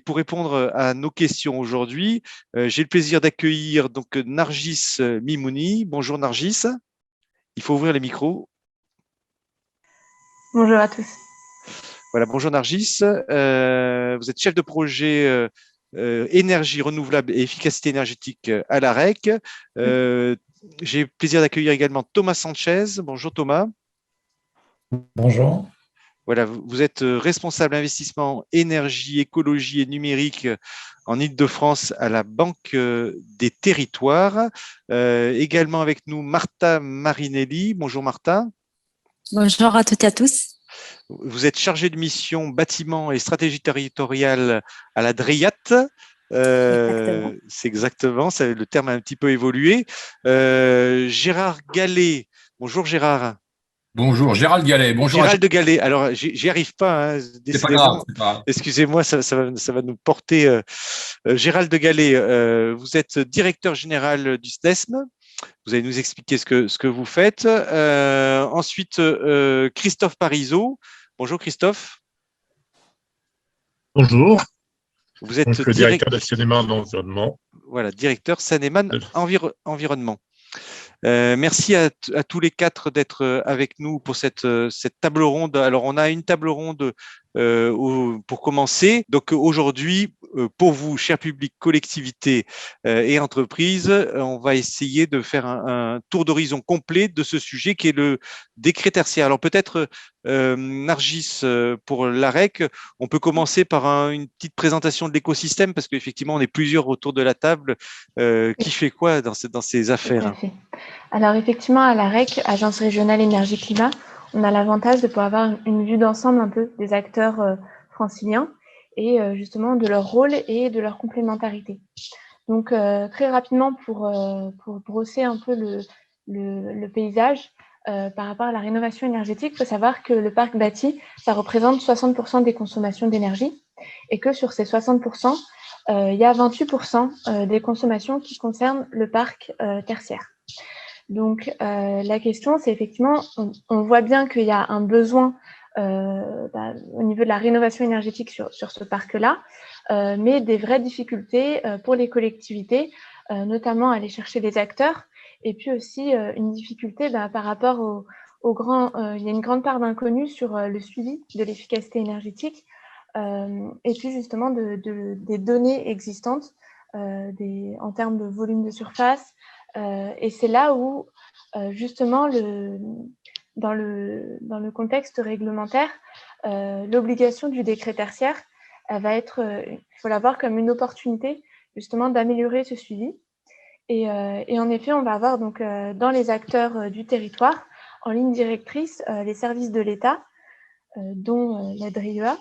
pour répondre à nos questions aujourd'hui, j'ai le plaisir d'accueillir donc Nargis Mimouni. Bonjour Nargis. Il faut ouvrir les micros. Bonjour à tous. Voilà, bonjour Nargis. Vous êtes chef de projet énergie renouvelable et efficacité énergétique à l'AREC. J'ai le plaisir d'accueillir également Thomas Sanchez. Bonjour Thomas. Bonjour. Voilà, vous êtes responsable investissement énergie, écologie et numérique en Île-de-France à la Banque des Territoires. Également avec nous Martha Marinelli. Bonjour Martha. Bonjour à toutes et à tous. Vous êtes chargée de mission bâtiment et stratégie territoriale à la DRIAT. C'est exactement, le terme a un petit peu évolué. Gérard Gallet. Bonjour Gérard. Bonjour, Gérald Gallet. Bonjour. Gérald Gallet. Alors, j'y arrive pas, hein, c'est pas grave, c'est pas grave. Excusez-moi, ça va nous porter. Gérald Gallet, vous êtes directeur général du SNESM. Vous allez nous expliquer ce que vous faites. Ensuite, Christophe Parizeau. Bonjour Christophe. Bonjour. Vous êtes le directeur de Seine-et-Marne Environnement. Voilà, directeur Seine-et-Marne Environnement. Merci à tous les quatre d'être avec nous pour cette table ronde. Alors, on a une table ronde pour commencer. Donc, aujourd'hui, pour vous, cher public, collectivités et entreprises, on va essayer de faire un tour d'horizon complet de ce sujet qui est le décret tertiaire. Alors, peut-être, Nargis, pour l'AREC, on peut commencer par une petite présentation de l'écosystème parce qu'effectivement, on est plusieurs autour de la table. Qui fait quoi dans ces affaires? Tout à fait. Alors, effectivement, à l'AREC, Agence régionale énergie-climat, on a l'avantage de pouvoir avoir une vue d'ensemble un peu des acteurs franciliens et justement de leur rôle et de leur complémentarité. Donc, très rapidement, pour brosser un peu le paysage par rapport à la rénovation énergétique, il faut savoir que le parc bâti, ça représente 60% des consommations d'énergie et que sur ces 60%, il y a 28% des consommations qui concernent le parc tertiaire. Donc, la question, c'est effectivement, on voit bien qu'il y a un besoin au niveau de la rénovation énergétique sur ce parc-là, mais des vraies difficultés pour les collectivités, notamment aller chercher des acteurs, et puis aussi une difficulté par rapport il y a une grande part d'inconnu sur le suivi de l'efficacité énergétique, et puis justement des données existantes en termes de volume de surface. Et c'est là où, justement, dans le contexte réglementaire, l'obligation du décret tertiaire, elle va être, il faut la voir comme une opportunité, justement, d'améliorer ce suivi. Et en effet, on va avoir donc dans les acteurs du territoire, en ligne directrice, les services de l'État, dont la DRIAT,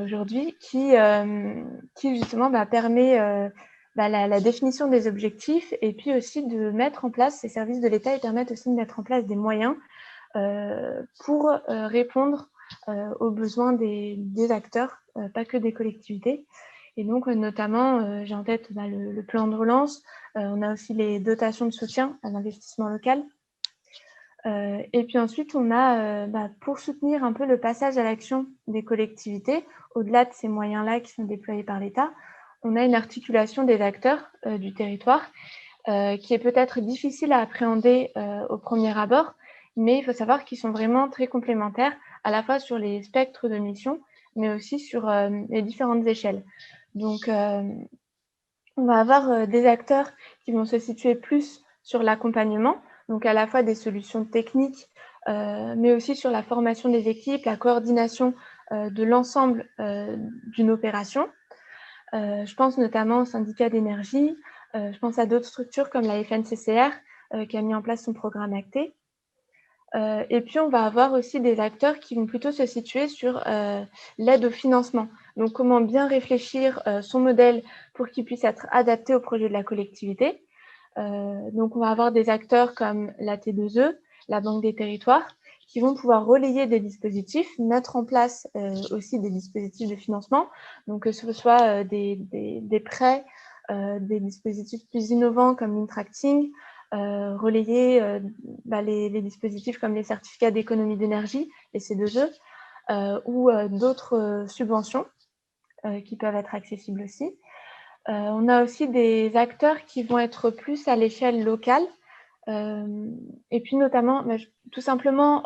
aujourd'hui, qui justement permet la définition des objectifs et puis aussi de mettre en place, ces services de l'État et permettent aussi de mettre en place des moyens pour répondre aux besoins des acteurs, pas que des collectivités. Et donc, notamment, j'ai en tête le plan de relance, on a aussi les dotations de soutien à l'investissement local. Et puis ensuite, on a, pour soutenir un peu le passage à l'action des collectivités, au-delà de ces moyens-là qui sont déployés par l'État, on a une articulation des acteurs du territoire qui est peut-être difficile à appréhender au premier abord, mais il faut savoir qu'ils sont vraiment très complémentaires, à la fois sur les spectres de mission, mais aussi sur les différentes échelles. Donc, on va avoir des acteurs qui vont se situer plus sur l'accompagnement, donc à la fois des solutions techniques, mais aussi sur la formation des équipes, la coordination de l'ensemble d'une opération. Je pense notamment au syndicat d'énergie, je pense à d'autres structures comme la FNCCR qui a mis en place son programme ACTE. Et puis, on va avoir aussi des acteurs qui vont plutôt se situer sur l'aide au financement. Donc, comment bien réfléchir son modèle pour qu'il puisse être adapté au projet de la collectivité. Donc, on va avoir des acteurs comme la T2E, la Banque des Territoires, qui vont pouvoir relayer des dispositifs, mettre en place aussi des dispositifs de financement, donc que ce soit des prêts, des dispositifs plus innovants comme l'intracting, relayer les dispositifs comme les certificats d'économie d'énergie, les C2E, ou d'autres subventions qui peuvent être accessibles aussi. On a aussi des acteurs qui vont être plus à l'échelle locale. Et puis notamment, tout simplement,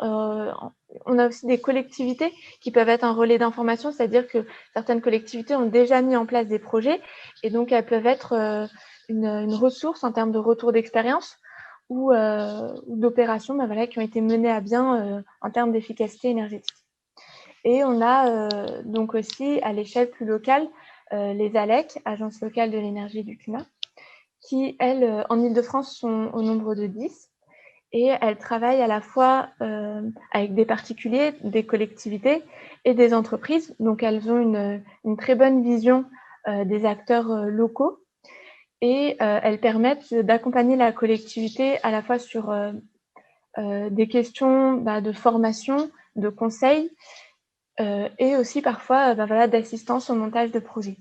on a aussi des collectivités qui peuvent être un relais d'information, c'est-à-dire que certaines collectivités ont déjà mis en place des projets et donc elles peuvent être une ressource en termes de retour d'expérience ou d'opérations qui ont été menées à bien en termes d'efficacité énergétique. Et on a donc aussi à l'échelle plus locale les ALEC, Agences locales de l'énergie et du climat, qui, elles, en Île-de-France, sont au nombre de 10. Et elles travaillent à la fois avec des particuliers, des collectivités et des entreprises. Donc, elles ont une très bonne vision des acteurs locaux et elles permettent d'accompagner la collectivité à la fois sur des questions de formation, de conseil et aussi parfois d'assistance au montage de projets.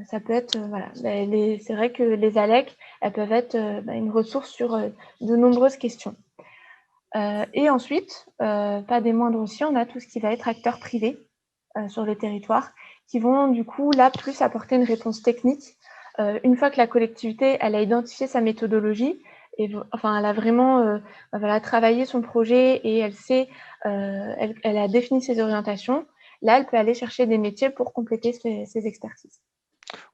Ça peut être, c'est vrai que les ALEC, elles peuvent être une ressource sur de nombreuses questions. Et ensuite, pas des moindres aussi, on a tout ce qui va être acteurs privés sur le territoire, qui vont du coup là plus apporter une réponse technique. Une fois que la collectivité, elle a identifié sa méthodologie, et elle a vraiment travaillé son projet et elle sait, elle a défini ses orientations. Là, elle peut aller chercher des métiers pour compléter ses expertises.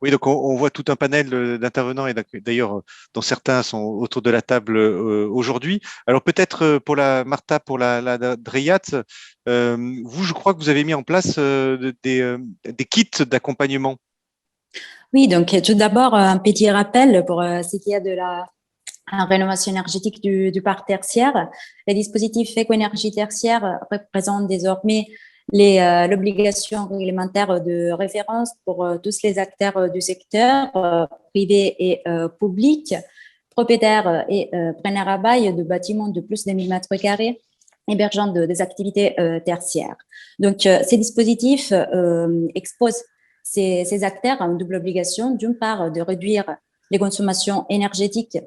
Oui, donc on voit tout un panel d'intervenants et d'ailleurs, dont certains sont autour de la table aujourd'hui. Alors peut-être pour Martha, pour la Dreyat, vous, je crois que vous avez mis en place des kits d'accompagnement. Oui, donc tout d'abord, un petit rappel pour ce qui est de la rénovation énergétique du parc tertiaire. Les dispositifs éco-énergie tertiaire représentent désormais l'obligation réglementaire de référence pour tous les acteurs du secteur, privé et public, propriétaires et preneurs à bail de bâtiments de plus de 1000 mètres carrés hébergeant des activités tertiaires. Donc, ces dispositifs exposent ces acteurs à une double obligation, d'une part, de réduire les consommations énergétiques,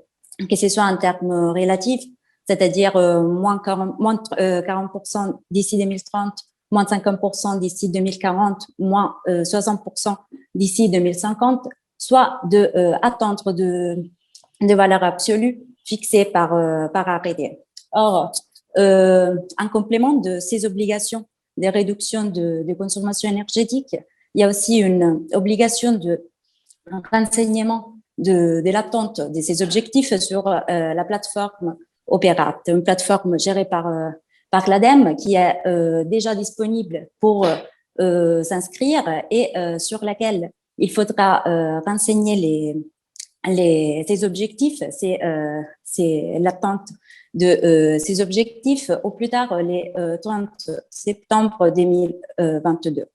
que ce soit en termes relatifs, c'est-à-dire moins 40% d'ici 2030, moins 50% d'ici 2040, moins 60% d'ici 2050, soit d'atteindre de valeurs absolues fixées par arrêté. Or, en complément de ces obligations de réduction de consommation énergétique, il y a aussi une obligation de renseignement de l'attente de ces objectifs sur la plateforme Opérat, une plateforme gérée par l'ADEME qui est déjà disponible pour s'inscrire et sur laquelle il faudra renseigner ces objectifs. C'est l'attente de ces objectifs au plus tard les 30 septembre 2022.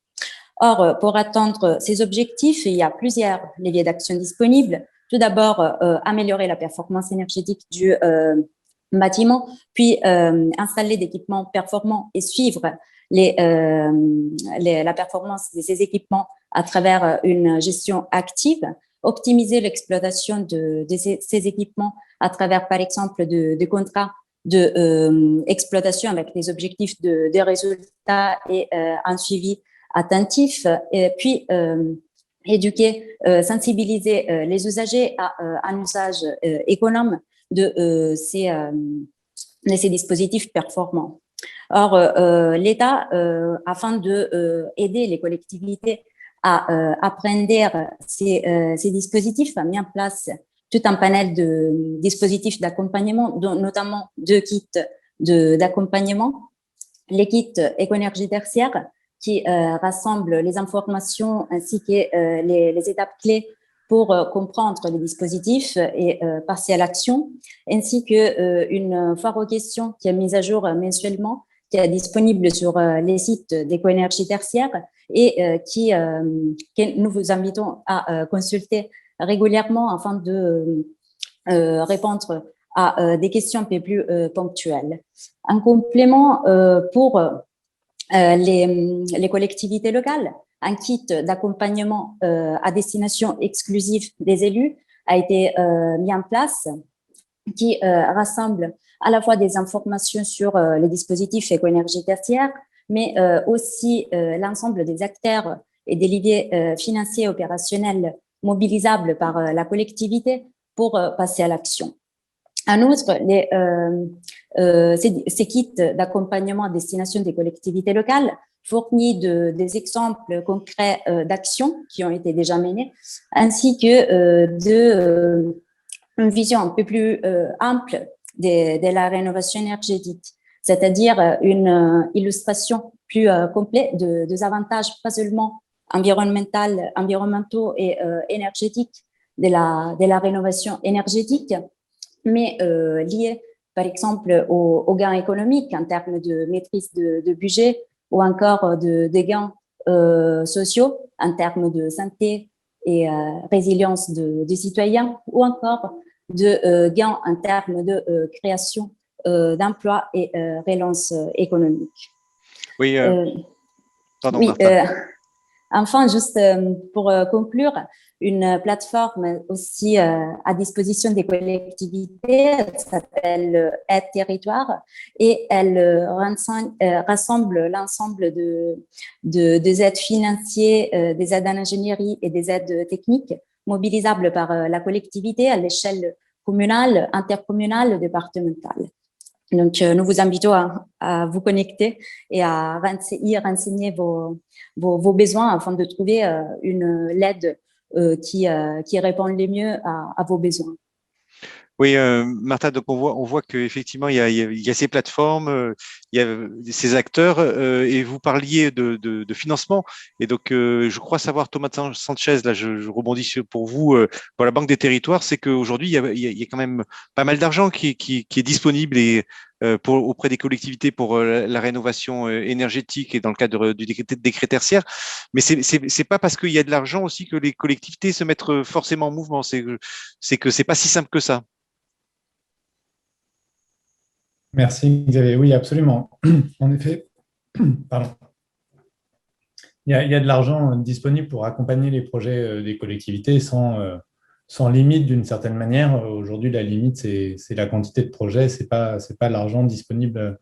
Or, pour atteindre ces objectifs, il y a plusieurs leviers d'action disponibles. Tout d'abord, améliorer la performance énergétique du bâtiment, puis installer des équipements performants et suivre la performance de ces équipements à travers une gestion active, optimiser l'exploitation de ces équipements à travers, par exemple, de contrats d'exploitation avec des objectifs de résultats et un suivi attentif, et puis éduquer, sensibiliser les usagers à un usage économe de ces dispositifs performants. Or, l'État, afin d'aider les collectivités à apprendre ces dispositifs, a mis en place tout un panel de dispositifs d'accompagnement, dont notamment 2 kits d'accompagnement. Les kits éco-énergie tertiaire qui rassemblent les informations ainsi que les étapes clés pour comprendre les dispositifs et passer à l'action, ainsi qu'une foire aux questions qui est mise à jour mensuellement, qui est disponible sur les sites d'éco-énergie tertiaire et que nous vous invitons à consulter régulièrement afin de répondre à des questions un peu plus ponctuelles. En complément, pour les collectivités locales, un kit d'accompagnement à destination exclusive des élus a été mis en place qui rassemble à la fois des informations sur les dispositifs éco-énergie tertiaire, mais aussi l'ensemble des acteurs et des leviers financiers et opérationnels mobilisables par la collectivité pour passer à l'action. En outre, ces kits d'accompagnement à destination des collectivités locales fournissent des exemples concrets d'actions qui ont été déjà menées, ainsi que une vision un peu plus ample de la rénovation énergétique, c'est-à-dire une illustration plus complète des avantages, pas seulement environnementaux et énergétiques de la rénovation énergétique, mais liés, par exemple, aux gains économiques en termes de maîtrise de budget ou encore des gains sociaux en termes de santé et résilience des citoyens ou encore de gains en termes de création d'emplois et relance économique. Oui, pardon, oui, Martha. Enfin, juste pour conclure, une plateforme aussi à disposition des collectivités, elle s'appelle Aide Territoire et elle rassemble l'ensemble des aides financières, des aides en ingénierie et des aides techniques mobilisables par la collectivité à l'échelle communale, intercommunale, départementale. Donc, nous vous invitons à vous connecter et à y renseigner vos besoins afin de trouver l'aide qui répond le mieux à vos besoins. Oui, Martha, donc on voit qu'effectivement, il y a ces plateformes, il y a ces acteurs, et vous parliez de financement. Et donc, je crois savoir, Thomas Sanchez, là, je rebondis pour vous, pour la Banque des Territoires, c'est qu'aujourd'hui, il y a quand même pas mal d'argent qui est disponible et auprès des collectivités pour la rénovation énergétique et dans le cadre du décret tertiaire. Mais c'est pas parce qu'il y a de l'argent aussi que les collectivités se mettent forcément en mouvement. C'est que c'est pas si simple que ça. Merci Xavier. Oui, absolument. En effet, pardon. Il y a de l'argent disponible pour accompagner les projets des collectivités sans limite d'une certaine manière. Aujourd'hui, la limite, c'est la quantité de projets, c'est pas l'argent disponible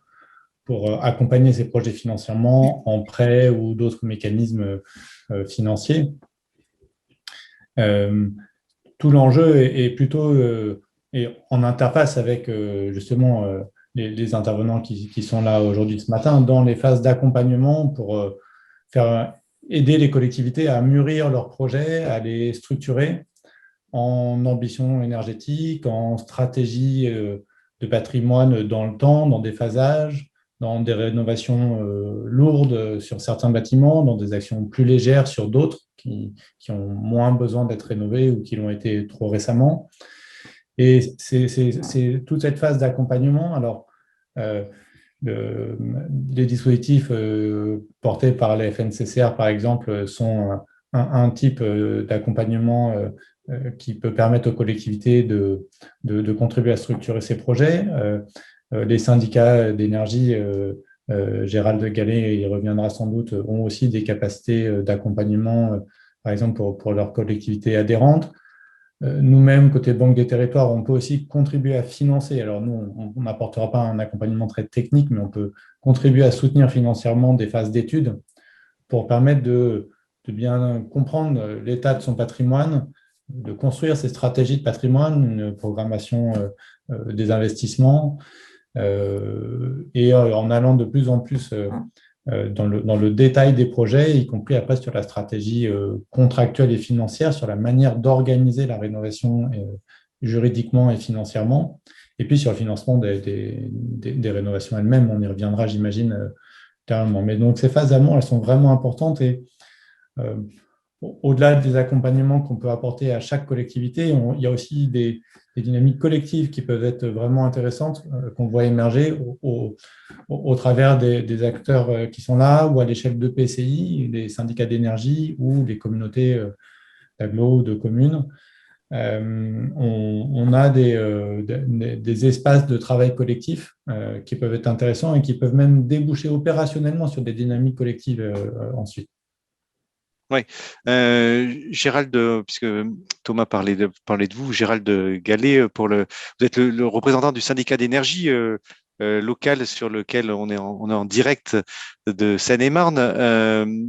pour accompagner ces projets financièrement en prêt ou d'autres mécanismes financiers. Tout l'enjeu est plutôt en interface avec justement les intervenants qui sont là aujourd'hui ce matin dans les phases d'accompagnement pour aider les collectivités à mûrir leurs projets, à les structurer en ambition énergétique, en stratégie de patrimoine dans le temps, dans des phasages, dans des rénovations lourdes sur certains bâtiments, dans des actions plus légères sur d'autres qui ont moins besoin d'être rénovés ou qui l'ont été trop récemment. Et c'est toute cette phase d'accompagnement. Alors, les dispositifs portés par les FNCCR, par exemple, sont un type d'accompagnement qui peut permettre aux collectivités de contribuer à structurer ces projets. Les syndicats d'énergie, Gérald Gallet, il reviendra sans doute, ont aussi des capacités d'accompagnement, par exemple pour leurs collectivités adhérentes. Nous-mêmes, côté Banque des Territoires, on peut aussi contribuer à financer. Alors nous, on n'apportera pas un accompagnement très technique, mais on peut contribuer à soutenir financièrement des phases d'études pour permettre de bien comprendre l'état de son patrimoine, de construire ses stratégies de patrimoine, une programmation des investissements, et en allant de plus en plus dans le détail des projets, y compris après sur la stratégie contractuelle et financière, sur la manière d'organiser la rénovation juridiquement et financièrement, et puis sur le financement des rénovations elles-mêmes. On y reviendra, j'imagine, carrément. Mais donc ces phases amont, elles sont vraiment importantes et au-delà des accompagnements qu'on peut apporter à chaque collectivité, il y a aussi des dynamiques collectives qui peuvent être vraiment intéressantes, qu'on voit émerger au travers des acteurs qui sont là, ou à l'échelle de PCI, des syndicats d'énergie ou des communautés d'agglo, de communes. On a des espaces de travail collectif qui peuvent être intéressants et qui peuvent même déboucher opérationnellement sur des dynamiques collectives ensuite. Oui, Gérald, puisque Thomas parlait de vous, Gérald Gallet, vous êtes le représentant du syndicat d'énergie. local sur lequel on est en direct de Seine-et-Marne.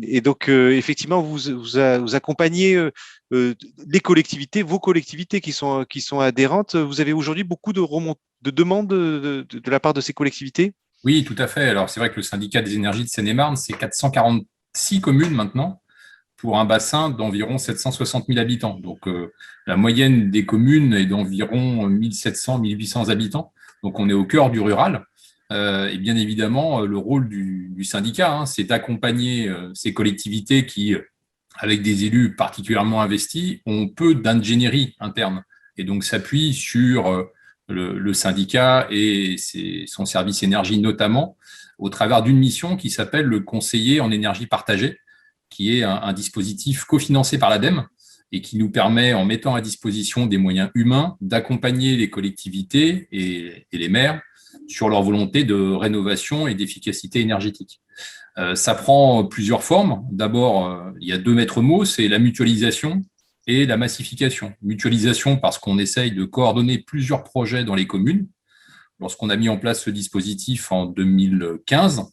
Et donc, effectivement, vous accompagnez les collectivités, vos collectivités qui sont adhérentes. Vous avez aujourd'hui beaucoup de demandes de la part de ces collectivités? Oui, tout à fait. Alors, c'est vrai que le syndicat des énergies de Seine-et-Marne, c'est 446 communes maintenant, pour un bassin d'environ 760 000 habitants. Donc, la moyenne des communes est d'environ 1700, 1800 habitants. Donc, on est au cœur du rural. Et bien évidemment, le rôle du syndicat, c'est d'accompagner ces collectivités qui, avec des élus particulièrement investis, ont peu d'ingénierie interne. Et donc, s'appuie sur le syndicat et son service énergie notamment, au travers d'une mission qui s'appelle le conseiller en énergie partagée, qui est un dispositif cofinancé par l'ADEME et qui nous permet, en mettant à disposition des moyens humains, d'accompagner les collectivités et les maires sur leur volonté de rénovation et d'efficacité énergétique. Ça prend plusieurs formes. D'abord, il y a deux maîtres mots, c'est la mutualisation et la massification. Mutualisation parce qu'on essaye de coordonner plusieurs projets dans les communes. Lorsqu'on a mis en place ce dispositif en 2015,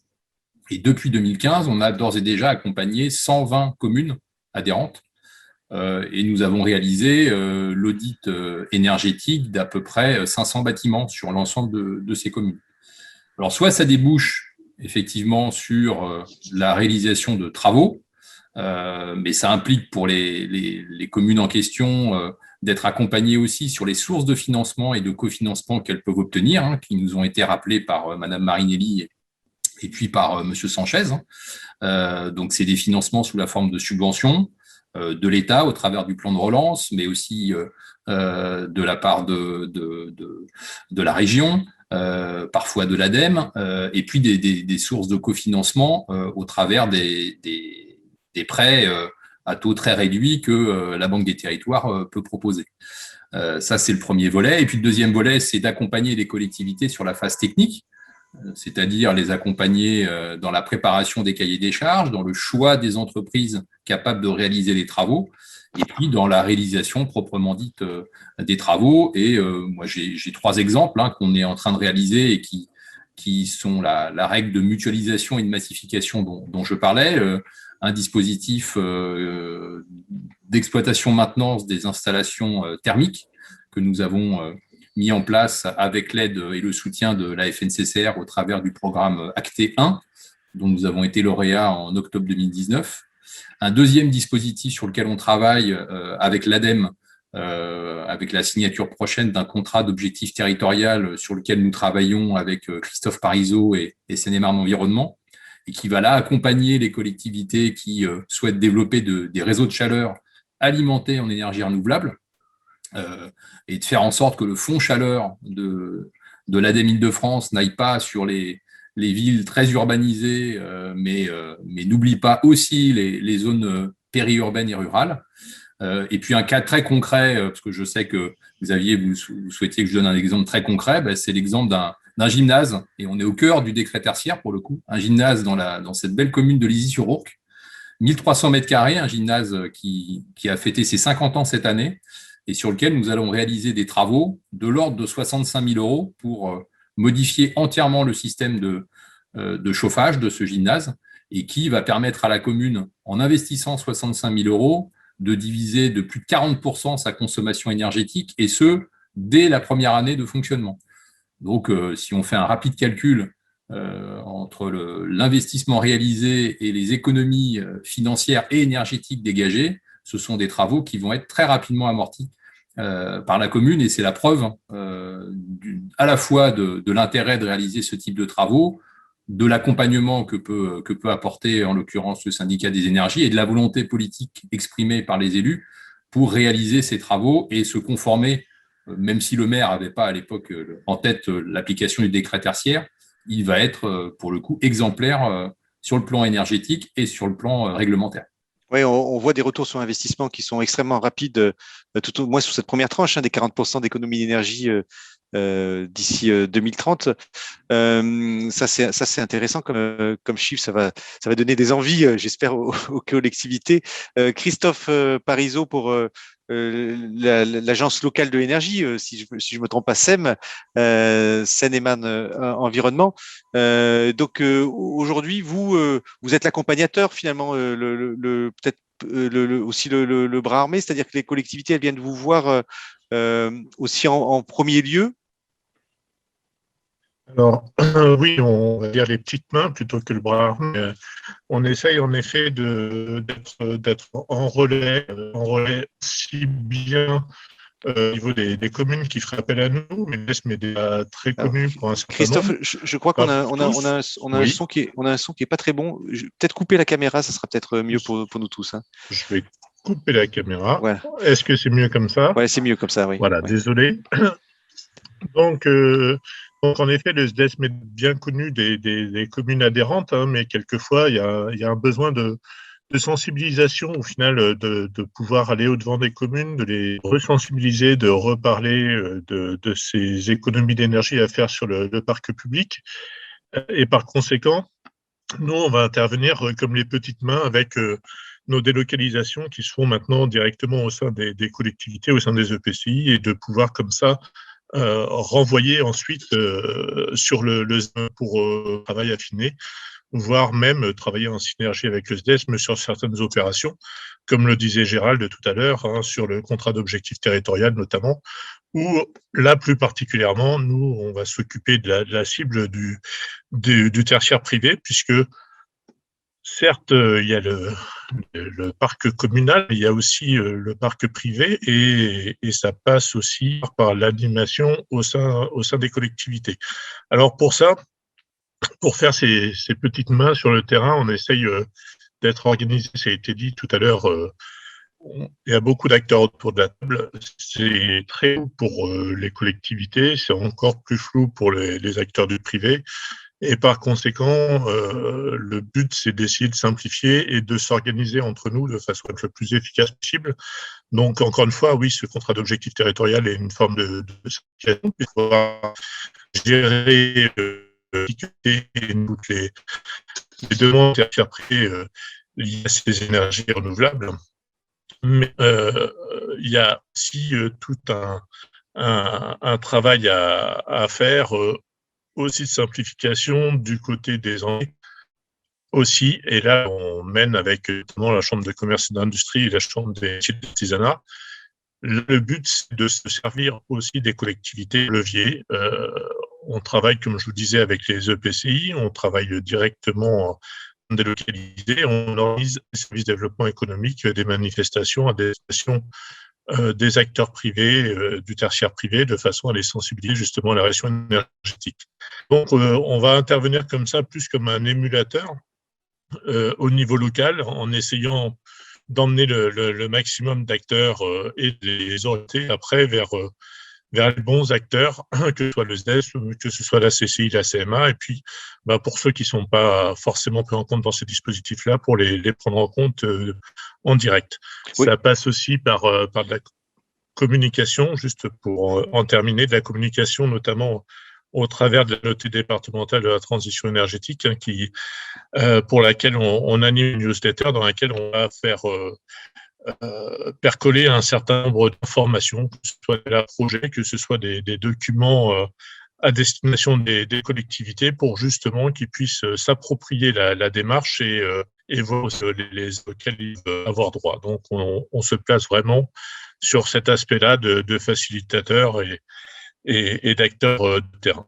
et depuis 2015, on a d'ores et déjà accompagné 120 communes adhérentes et nous avons réalisé l'audit énergétique d'à peu près 500 bâtiments sur l'ensemble de ces communes. Alors, soit ça débouche effectivement sur la réalisation de travaux, mais ça implique pour les communes en question d'être accompagnées aussi sur les sources de financement et de cofinancement qu'elles peuvent obtenir, qui nous ont été rappelées par Madame Marinelli et puis par M. Sanchez. Donc, c'est des financements sous la forme de subventions de l'État au travers du plan de relance, mais aussi de la part de la région, parfois de l'ADEME, et puis des sources de cofinancement au travers des prêts à taux très réduits que la Banque des Territoires peut proposer. Ça, c'est le premier volet. Et puis, le deuxième volet, c'est d'accompagner les collectivités sur la phase technique, c'est-à-dire les accompagner dans la préparation des cahiers des charges, dans le choix des entreprises capables de réaliser les travaux, et puis dans la réalisation proprement dite des travaux. Et moi, j'ai trois exemples qu'on est en train de réaliser et qui sont la règle de mutualisation et de massification dont je parlais, un dispositif d'exploitation-maintenance des installations thermiques que nous avons mis en place avec l'aide et le soutien de la FNCCR au travers du programme Acté 1, dont nous avons été lauréats en octobre 2019. Un deuxième dispositif sur lequel on travaille avec l'ADEME, avec la signature prochaine d'un contrat d'objectif territorial sur lequel nous travaillons avec Christophe Parizeau et Seine-et-Marne Environnement, et qui va là accompagner les collectivités qui souhaitent développer des réseaux de chaleur alimentés en énergie renouvelable, et de faire en sorte que le fonds chaleur de l'ADEME Île-de-France n'aille pas sur les villes très urbanisées, mais n'oublie pas aussi les zones périurbaines et rurales. Et puis un cas très concret, parce que je sais que vous souhaitiez que je donne un exemple très concret, c'est l'exemple d'un gymnase, et on est au cœur du décret tertiaire pour le coup, un gymnase dans cette belle commune de Lizy-sur-Ourcq, 1300 mètres carrés, un gymnase qui a fêté ses 50 ans cette année, et sur lequel nous allons réaliser des travaux de l'ordre de 65 000 € pour modifier entièrement le système de chauffage de ce gymnase, et qui va permettre à la commune, en investissant 65 000 €, de diviser de plus de 40% sa consommation énergétique, et ce, dès la première année de fonctionnement. Donc, si on fait un rapide calcul entre l'investissement réalisé et les économies financières et énergétiques dégagées, ce sont des travaux qui vont être très rapidement amortis par la commune, et c'est la preuve à la fois de l'intérêt de réaliser ce type de travaux, de l'accompagnement que peut apporter en l'occurrence le syndicat des énergies, et de la volonté politique exprimée par les élus pour réaliser ces travaux et se conformer, même si le maire n'avait pas à l'époque en tête l'application du décret tertiaire, il va être pour le coup exemplaire sur le plan énergétique et sur le plan réglementaire. Oui, on voit des retours sur investissement qui sont extrêmement rapides, tout au moins sur cette première tranche, des 40% d'économie d'énergie d'ici 2030. Ça c'est intéressant comme chiffre, ça va donner des envies, j'espère, aux collectivités. Christophe Parizeau, pour l'agence locale de l'énergie, si je me trompe pas, SEM, Seine-et-Marne Environnement. Donc aujourd'hui, vous êtes l'accompagnateur finalement, peut-être aussi le bras armé, c'est-à-dire que les collectivités elles viennent vous voir aussi en premier lieu. Alors, oui, on va dire les petites mains plutôt que le bras armé. On essaye en effet d'être en relais si bien au niveau des communes qui feraient appel à nous, mais l'ESM est déjà très connu pour un certain Christophe, nombre. je crois qu'on a un son qui est pas très bon. Peut-être couper la caméra, ça sera peut-être mieux pour nous tous. Hein. Je vais couper la caméra. Voilà. Est-ce que c'est mieux comme ça? Ouais, c'est mieux comme ça, oui. Voilà, ouais. Désolé. Donc, en effet, le SDESM est bien connu des communes adhérentes, hein, mais quelquefois, il y a un besoin de sensibilisation, au final, de pouvoir aller au-devant des communes, de les resensibiliser, de reparler de ces économies d'énergie à faire sur le parc public. Et par conséquent, nous, on va intervenir comme les petites mains avec nos délocalisations qui se font maintenant directement au sein des collectivités, au sein des EPCI, et de pouvoir comme ça renvoyer ensuite sur le pour travail affiné, voire même travailler en synergie avec le SDESM sur certaines opérations, comme le disait Gérald tout à l'heure, hein, sur le contrat d'objectif territorial notamment, où là, plus particulièrement, nous, on va s'occuper de la cible du tertiaire privé, puisque certes, il y a le parc communal, mais il y a aussi le parc privé et ça passe aussi par l'animation au sein des collectivités. Alors pour ça, pour faire ces petites mains sur le terrain, on essaye d'être organisé, ça a été dit tout à l'heure, il y a beaucoup d'acteurs autour de la table. C'est très flou pour les collectivités, c'est encore plus flou pour les acteurs du privé. Et par conséquent, le but, c'est d'essayer de simplifier et de s'organiser entre nous de façon à être le plus efficace possible. Donc, encore une fois, oui, ce contrat d'objectif territorial est une forme de simplification. Il faut gérer toutes les demandes tertiaires privées liées à ces énergies renouvelables. Mais il y a aussi tout un travail à faire aussi de simplification du côté des entreprises aussi. Et là, on mène avec notamment la Chambre de commerce et d'industrie et la Chambre des métiers de l'artisanat. Le but, c'est de se servir aussi des collectivités leviers. On travaille, comme je vous disais, avec les EPCI, on travaille directement délocalisé, on organise des services de développement économique, des manifestations à destination des acteurs privés, du tertiaire privé, de façon à les sensibiliser justement à la rénovation énergétique. Donc, on va intervenir comme ça, plus comme un émulateur au niveau local, en essayant d'emmener le maximum d'acteurs et de les orienter après vers les bons acteurs, que ce soit le SDES, que ce soit la CCI, la CMA, et puis pour ceux qui ne sont pas forcément pris en compte dans ces dispositifs-là, pour les prendre en compte en direct. Oui. Ça passe aussi par de la communication, juste pour en terminer, de la communication notamment au travers de la notée départementale de la transition énergétique, hein, pour laquelle on anime une newsletter dans laquelle on va faire percoler un certain nombre d'informations, que ce soit des projets, que ce soit des documents à destination des collectivités pour justement qu'ils puissent s'approprier la démarche et voir les auxquels ils veulent avoir droit. Donc, on se place vraiment sur cet aspect-là de facilitateur et d'acteur de terrain.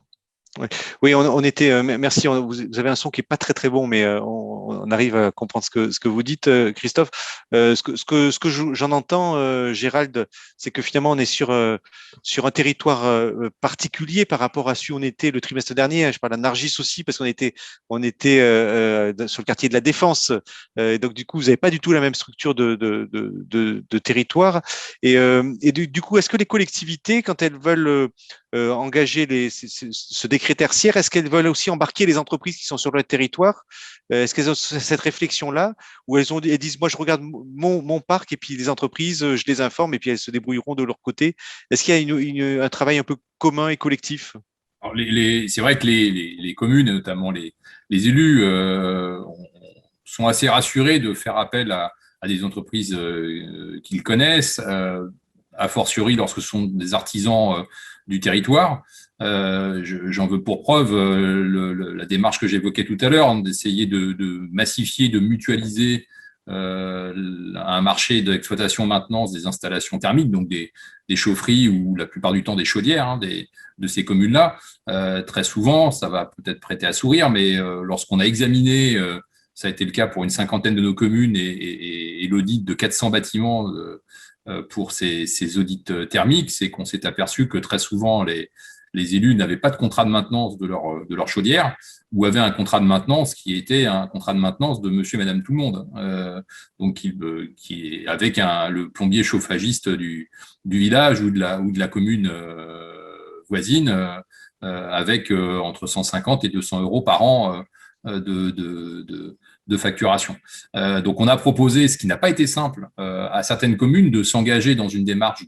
Oui, on était. Merci. Vous avez un son qui est pas très très bon, mais on arrive à comprendre ce que vous dites, Christophe. Ce que j'en entends, Gérald, c'est que finalement on est sur un territoire particulier par rapport à celui où on était le trimestre dernier. Je parle à Nargis aussi parce qu'on était sur le quartier de la Défense. Et donc du coup, vous n'avez pas du tout la même structure de territoire. Et du coup, est-ce que les collectivités, quand elles veulent engager ce décret tertiaire, est-ce qu'elles veulent aussi embarquer les entreprises qui sont sur le territoire? Est-ce qu'elles ont cette réflexion-là? Ou elles disent, moi, je regarde mon parc et puis les entreprises, je les informe et puis elles se débrouilleront de leur côté. Est-ce qu'il y a un travail un peu commun et collectif? Alors, c'est vrai que les communes, et notamment les élus, sont assez rassurés de faire appel à à des entreprises qu'ils connaissent, a fortiori lorsque ce sont des artisans du territoire. J'en veux pour preuve la démarche que j'évoquais tout à l'heure, d'essayer de massifier, de mutualiser un marché d'exploitation maintenance des installations thermiques, donc des chaufferies ou la plupart du temps des chaudières de ces communes-là. Très souvent, ça va peut-être prêter à sourire, mais lorsqu'on a examiné, ça a été le cas pour une cinquantaine de nos communes et l'audit de 400 bâtiments pour ces audits thermiques, c'est qu'on s'est aperçu que très souvent, les élus n'avaient pas de contrat de maintenance de leur chaudière, ou avaient un contrat de maintenance qui était un contrat de maintenance de monsieur et madame tout le monde, donc avec le plombier chauffagiste du village ou de la commune voisine, avec entre 150 et 200 euros par an de facturation. Donc on a proposé, ce qui n'a pas été simple, à certaines communes de s'engager dans une démarche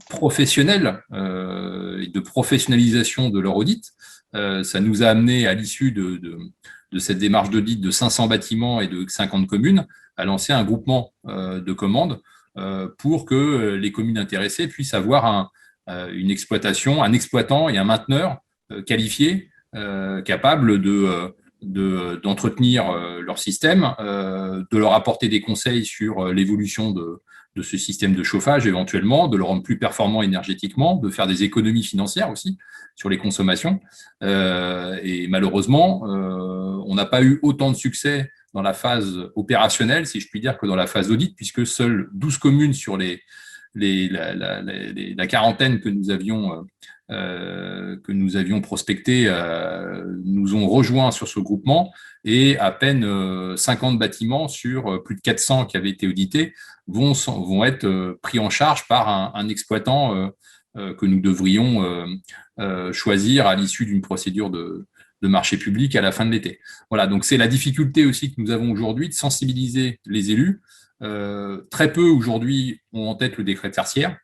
professionnelle et de professionnalisation de leur audit. Ça nous a amené à l'issue de cette démarche d'audit de 500 bâtiments et de 50 communes à lancer un groupement de commandes pour que les communes intéressées puissent avoir une exploitation, un exploitant et un mainteneur qualifié, capable d'entretenir leur système, de leur apporter des conseils sur l'évolution de ce système de chauffage éventuellement, de le rendre plus performant énergétiquement, de faire des économies financières aussi sur les consommations. Et malheureusement, on n'a pas eu autant de succès dans la phase opérationnelle, si je puis dire, que dans la phase d'audit, puisque seules 12 communes sur la quarantaine que nous avions prospecté nous ont rejoints sur ce groupement, et à peine 50 bâtiments sur plus de 400 qui avaient été audités vont être pris en charge par un exploitant que nous devrions choisir à l'issue d'une procédure de marché public à la fin de l'été. Voilà, donc c'est la difficulté aussi que nous avons aujourd'hui de sensibiliser les élus. Très peu aujourd'hui ont en tête le décret tertiaire.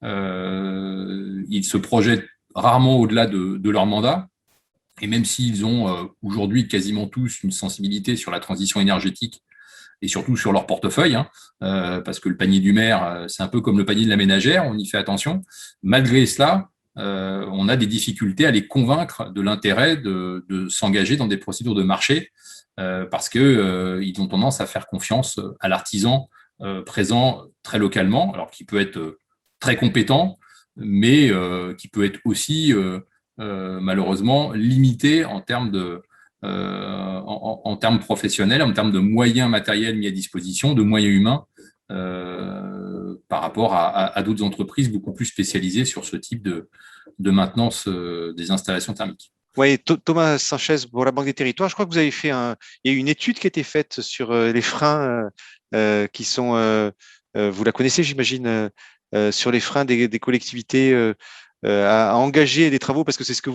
Ils se projettent rarement au-delà de leur mandat. Et même s'ils ont aujourd'hui quasiment tous une sensibilité sur la transition énergétique et surtout sur leur portefeuille, parce que le panier du maire, c'est un peu comme le panier de la ménagère, on y fait attention. Malgré cela, on a des difficultés à les convaincre de l'intérêt de s'engager dans des procédures de marché, parce qu'ils ont tendance à faire confiance à l'artisan présent très localement, alors qui peut être très compétent, mais qui peut être aussi malheureusement limité en termes professionnels, en termes de moyens matériels mis à disposition, de moyens humains, par rapport à d'autres entreprises beaucoup plus spécialisées sur ce type de maintenance des installations thermiques. Oui, Thomas Sanchez, pour la Banque des Territoires, je crois que vous avez fait il y a eu une étude qui a été faite sur les freins qui sont, vous la connaissez, j'imagine, sur les freins des collectivités à engager des travaux, parce que c'est ce que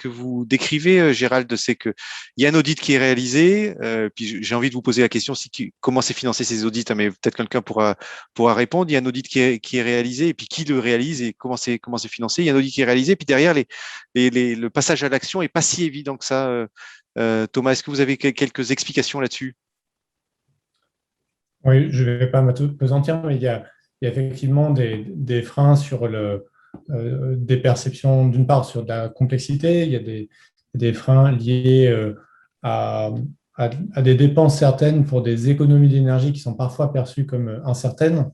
vous décrivez, Gérald, c'est que il y a un audit qui est réalisé, puis j'ai envie de vous poser la question comment c'est financé ces audits, mais peut-être quelqu'un pourra répondre. Il y a un audit qui est réalisé, et puis qui le réalise et comment c'est financé. Il y a un audit qui est réalisé, puis derrière le passage à l'action est pas si évident que ça. Thomas, est-ce que vous avez quelques explications là-dessus? Oui, je ne vais pas m'apesantir, mais il y a effectivement des freins sur des perceptions, d'une part sur de la complexité, il y a des freins liés à des dépenses certaines pour des économies d'énergie qui sont parfois perçues comme incertaines.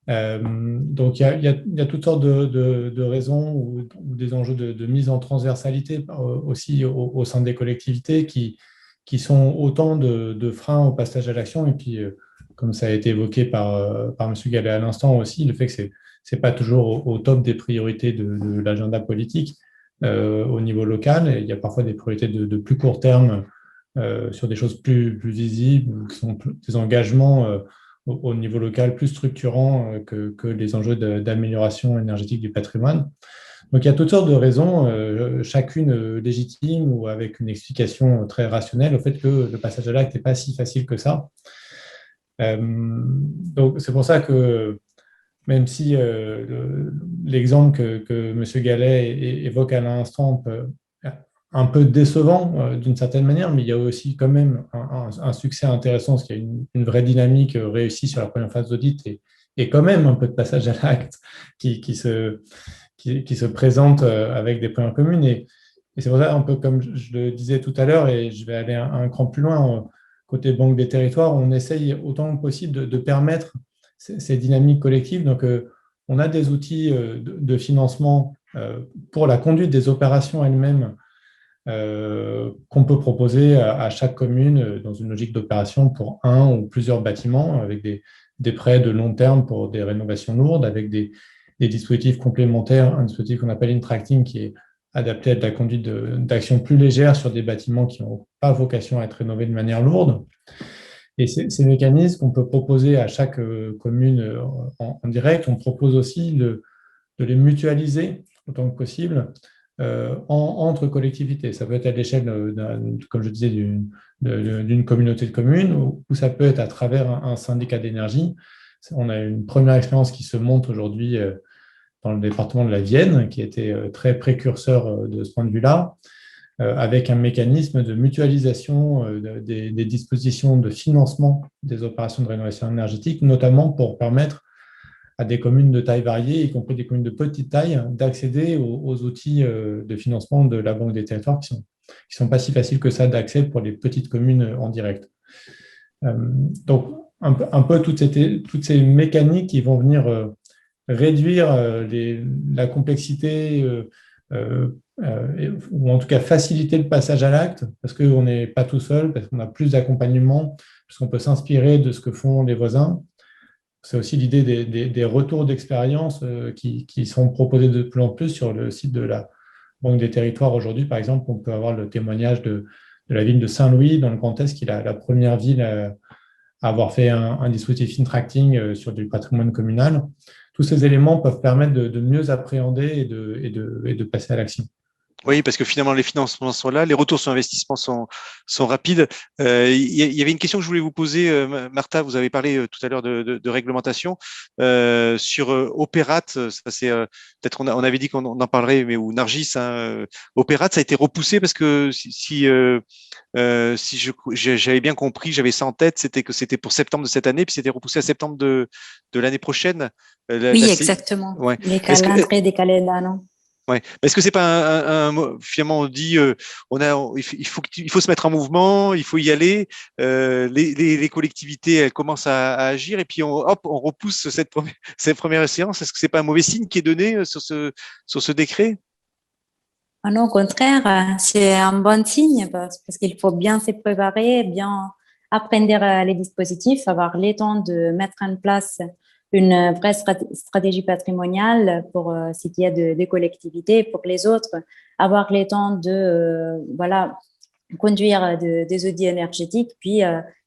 Donc il y a toutes sortes de raisons ou des enjeux de mise en transversalité aussi au sein des collectivités qui sont autant de freins au passage à l'action. Et puis, comme ça a été évoqué par M. Gallet à l'instant aussi, le fait que c'est pas toujours au top des priorités de l'agenda politique au niveau local. Et il y a parfois des priorités de plus court terme sur des choses plus visibles, qui sont des engagements au niveau local plus structurants que les enjeux d'amélioration énergétique du patrimoine. Donc il y a toutes sortes de raisons, chacune légitime ou avec une explication très rationnelle au fait que le passage à l'acte n'est pas si facile que ça. Donc c'est pour ça que même si l'exemple que M. Gallet évoque à l'instant peut un peu décevant d'une certaine manière, mais il y a aussi quand même un succès intéressant, parce qu'il y a une vraie dynamique réussie sur la première phase d'audit et quand même un peu de passage à l'acte qui se présente avec des premières communes. Et c'est pour ça, un peu comme je le disais tout à l'heure, et je vais aller un cran plus loin, côté Banque des Territoires, on essaye autant que possible de permettre ces dynamiques collectives. Donc, on a des outils de financement pour la conduite des opérations elles-mêmes qu'on peut proposer à chaque commune dans une logique d'opération pour un ou plusieurs bâtiments, avec des prêts de long terme pour des rénovations lourdes, avec des dispositifs complémentaires, un dispositif qu'on appelle Intracting qui est adapté à de la conduite d'actions plus légères sur des bâtiments qui n'ont pas vocation à être rénovés de manière lourde. Et ces mécanismes qu'on peut proposer à chaque commune en direct, on propose aussi de les mutualiser autant que possible entre collectivités. Ça peut être à l'échelle, comme je disais, d'une communauté de communes, ou ça peut être à travers un syndicat d'énergie. On a une première expérience qui se monte aujourd'hui dans le département de la Vienne, qui était très précurseur de ce point de vue-là, avec un mécanisme de mutualisation des dispositions de financement des opérations de rénovation énergétique, notamment pour permettre à des communes de taille variée, y compris des communes de petite taille, d'accéder aux outils de financement de la Banque des Territoires qui sont pas si faciles que ça d'accès pour les petites communes en direct. Donc, un peu toutes ces mécaniques qui vont venir réduire la complexité ou en tout cas faciliter le passage à l'acte, parce qu'on n'est pas tout seul, parce qu'on a plus d'accompagnement, parce qu'on peut s'inspirer de ce que font les voisins. C'est aussi l'idée des retours d'expérience qui sont proposés de plus en plus sur le site de la Banque des Territoires. Aujourd'hui, par exemple, on peut avoir le témoignage de la ville de Saint-Louis, dans le Grand Est, qui est la première ville à avoir fait un dispositif Intracting sur du patrimoine communal. Tous ces éléments peuvent permettre de mieux appréhender et de passer à l'action. Oui, parce que finalement, les financements sont là, les retours sur investissement sont rapides. Il y avait une question que je voulais vous poser, Martha, vous avez parlé tout à l'heure de réglementation. Sur Opérat, ça c'est peut-être on avait dit qu'on en parlerait, mais ou Nargis, hein, Opérat, ça a été repoussé parce que si j'avais bien compris, j'avais ça en tête, c'était que c'était pour septembre de cette année, puis c'était repoussé à septembre de l'année prochaine. Oui, exactement. Ouais. Les calendriers décalés d'un an. Ouais. Est-ce que c'est pas finalement on dit il faut se mettre en mouvement, il faut y aller, les collectivités elles commencent à agir et puis on repousse cette première séance. Est-ce que c'est pas un mauvais signe qui est donné sur ce décret? Ah non, au contraire, c'est un bon signe parce qu'il faut bien se préparer, bien apprendre les dispositifs, avoir le temps de mettre en place une vraie stratégie patrimoniale pour ce qui est des collectivités, pour les autres, avoir le temps de conduire des audits énergétiques, puis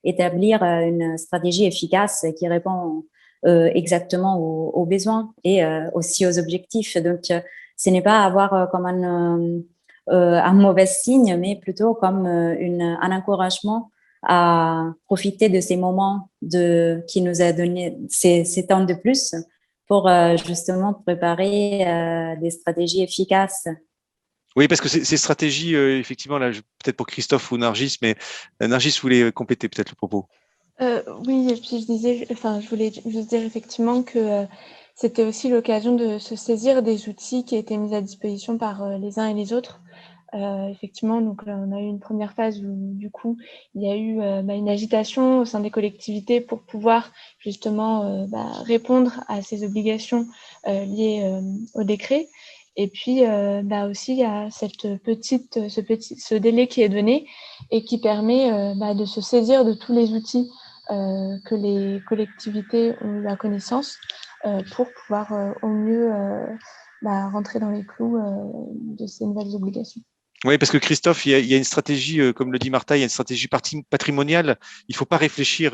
établir une stratégie efficace qui répond exactement aux besoins et aussi aux objectifs. Donc, ce n'est pas avoir comme un mauvais signe, mais plutôt comme un encouragement à profiter de ces moments qui nous a donné ces temps de plus pour justement préparer des stratégies efficaces. Oui, parce que ces stratégies, effectivement, là, peut-être pour Christophe ou Nargis, mais Nargis voulait compléter peut-être le propos. Oui, et puis je voulais juste dire effectivement que c'était aussi l'occasion de se saisir des outils qui étaient mis à disposition par les uns et les autres. Effectivement, donc on a eu une première phase où du coup il y a eu une agitation au sein des collectivités pour pouvoir justement répondre à ces obligations liées au décret. Et puis aussi il y a ce délai qui est donné et qui permet de se saisir de tous les outils que les collectivités ont eu à connaissance pour pouvoir au mieux rentrer dans les clous de ces nouvelles obligations. Oui, parce que Christophe, il y a une stratégie, comme le dit Martha, il y a une stratégie patrimoniale. Il ne faut pas réfléchir,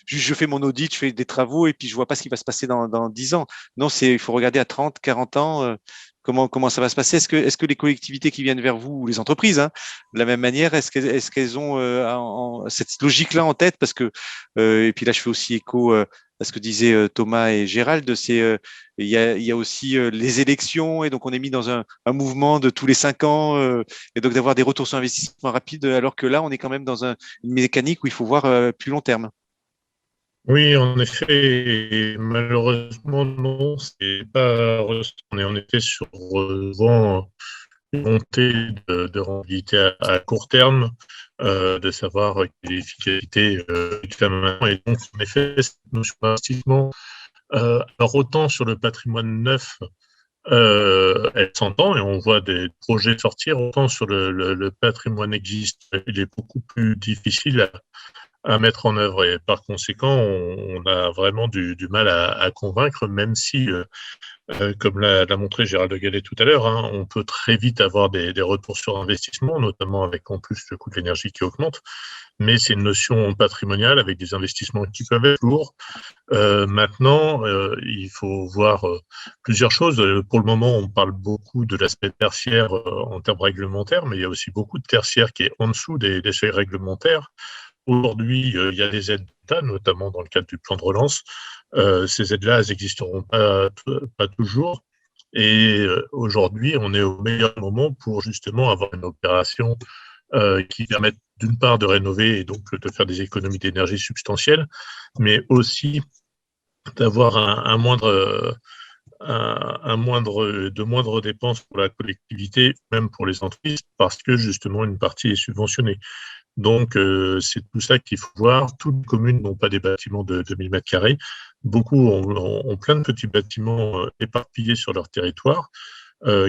juste je fais mon audit, je fais des travaux et puis je ne vois pas ce qui va se passer dans 10 ans. Non, il faut regarder à 30, 40 ans comment ça va se passer. Est-ce que les collectivités qui viennent vers vous, ou les entreprises, hein, de la même manière, est-ce qu'elles ont cette logique-là en tête? Parce que, et puis là, je fais aussi écho à à ce que disaient Thomas et Gérald, il y a aussi les élections, et donc on est mis dans un mouvement de tous les 5 ans, et donc d'avoir des retours sur investissement rapides, alors que là, on est quand même dans une mécanique où il faut voir plus long terme. Oui, en effet, et malheureusement, non, c'est pas retourné. On était sur une montée de rentabilité à court terme, de savoir quelle efficacité extrêmement. Et donc, en effet, cette notion d'investissement, alors autant sur le patrimoine neuf, elle s'entend et on voit des projets sortir, autant sur le patrimoine existant, il est beaucoup plus difficile à mettre en œuvre. Et par conséquent, on a vraiment du mal à convaincre, même si, comme l'a montré Gérald de Gallet tout à l'heure, hein, on peut très vite avoir des retours sur investissement, notamment avec en plus le coût de l'énergie qui augmente. Mais c'est une notion patrimoniale avec des investissements qui peuvent être lourds. Maintenant, il faut voir plusieurs choses. Pour le moment, on parle beaucoup de l'aspect tertiaire en termes réglementaires, mais il y a aussi beaucoup de tertiaire qui est en dessous des seuils réglementaires. Aujourd'hui, il y a des aides d'État, notamment dans le cadre du plan de relance. Ces aides-là, elles n'existeront pas toujours. Et aujourd'hui, on est au meilleur moment pour justement avoir une opération qui permette d'une part de rénover et donc de faire des économies d'énergie substantielles, mais aussi d'avoir de moindres dépenses pour la collectivité, même pour les entreprises, parce que justement une partie est subventionnée. Donc, c'est tout ça qu'il faut voir. Toutes les communes n'ont pas des bâtiments de 2000 mètres carrés. Beaucoup ont plein de petits bâtiments éparpillés sur leur territoire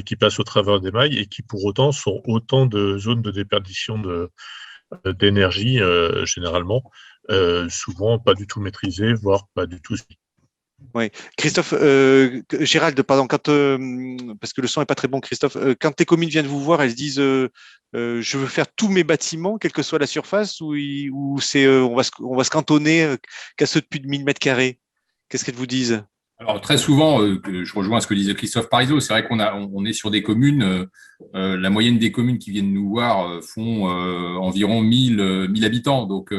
qui passent au travers des mailles et qui, pour autant, sont autant de zones de déperdition d'énergie, généralement, souvent pas du tout maîtrisées, voire pas du tout. Oui, Christophe, Gérald, pardon, parce que le son n'est pas très bon, Christophe, quand tes communes viennent vous voir, elles disent je veux faire tous mes bâtiments, quelle que soit la surface, ou c'est on va se cantonner qu'à ceux de plus de 1000 mètres carrés. Qu'est-ce qu'elles vous disent? Alors, très souvent, je rejoins ce que disait Christophe Parizeau, c'est vrai on est sur des communes, la moyenne des communes qui viennent nous voir font environ 1000 habitants. Donc,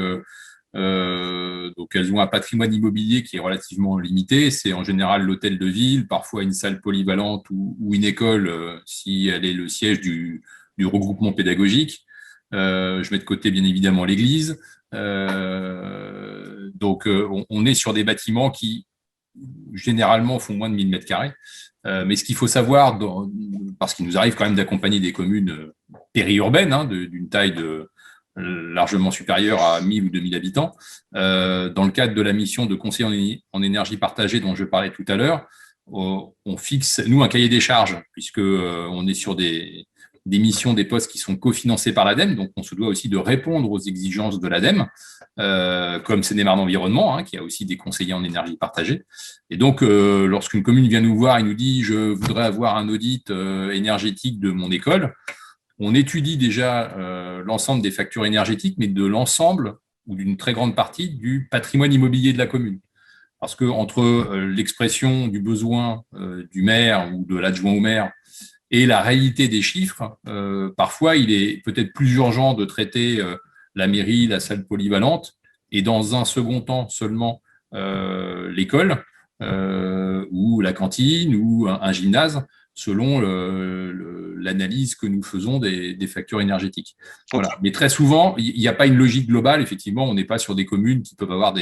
elles ont un patrimoine immobilier qui est relativement limité. C'est en général l'hôtel de ville, parfois une salle polyvalente ou une école si elle est le siège du regroupement pédagogique. Je mets de côté bien évidemment l'église. Donc, on est sur des bâtiments qui généralement font moins de 1000 mètres carrés. Mais ce qu'il faut savoir, parce qu'il nous arrive quand même d'accompagner des communes périurbaines, hein, d'une taille largement supérieure à 1000 ou 2000 habitants, dans le cadre de la mission de conseil en énergie partagée dont je parlais tout à l'heure, on fixe, nous, un cahier des charges, puisqu'on est sur des missions, des postes qui sont cofinancés par l'ADEME, donc on se doit aussi de répondre aux exigences de l'ADEME, comme Seine-et-Marne Environnement, hein, qui a aussi des conseillers en énergie partagée. Et donc, lorsqu'une commune vient nous voir et nous dit « je voudrais avoir un audit énergétique de mon école », on étudie déjà l'ensemble des factures énergétiques, mais de l'ensemble ou d'une très grande partie du patrimoine immobilier de la commune. Parce que entre l'expression du besoin du maire ou de l'adjoint au maire et la réalité des chiffres, parfois il est peut-être plus urgent de traiter la mairie, la salle polyvalente, et dans un second temps seulement l'école ou la cantine ou un gymnase, selon l'analyse que nous faisons des factures énergétiques. Voilà. Mais très souvent, il n'y a pas une logique globale. Effectivement, on n'est pas sur des communes qui peuvent avoir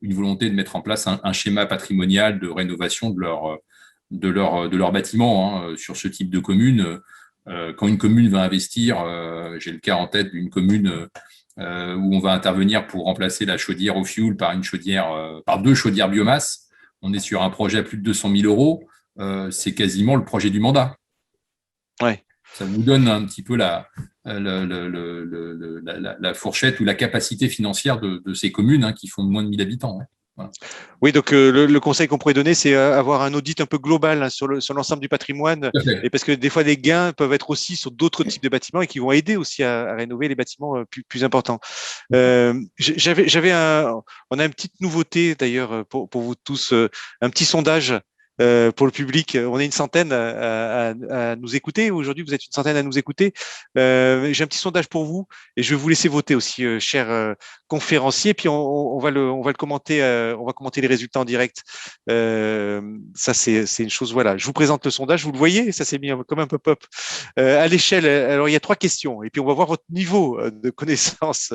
une volonté de mettre en place un schéma patrimonial de rénovation de leur bâtiment, hein. Sur ce type de commune, quand une commune va investir, j'ai le cas en tête d'une commune où on va intervenir pour remplacer la chaudière au fioul par par 2 chaudières biomasse. On est sur un projet à plus de 200 000 euros. C'est quasiment le projet du mandat. Ouais. Ça vous donne un petit peu la fourchette ou la capacité financière de ces communes, hein, qui font moins de 1000 habitants. Ouais. Voilà. Oui, donc le conseil qu'on pourrait donner, c'est avoir un audit un peu global, hein, sur l'ensemble du patrimoine, et parce que des fois, les gains peuvent être aussi sur d'autres types de bâtiments et qui vont aider aussi à rénover les bâtiments plus importants. On a une petite nouveauté d'ailleurs pour vous tous, un petit sondage pour le public. On est une centaine à nous écouter. Aujourd'hui, vous êtes une centaine à nous écouter. J'ai un petit sondage pour vous et je vais vous laisser voter aussi, chers conférenciers. Puis on va le commenter. On va commenter les résultats en direct. Ça, c'est une chose. Voilà. Je vous présente le sondage. Vous le voyez, ça s'est mis comme un pop-up à l'échelle. Alors, il y a 3 questions et puis on va voir votre niveau de connaissance,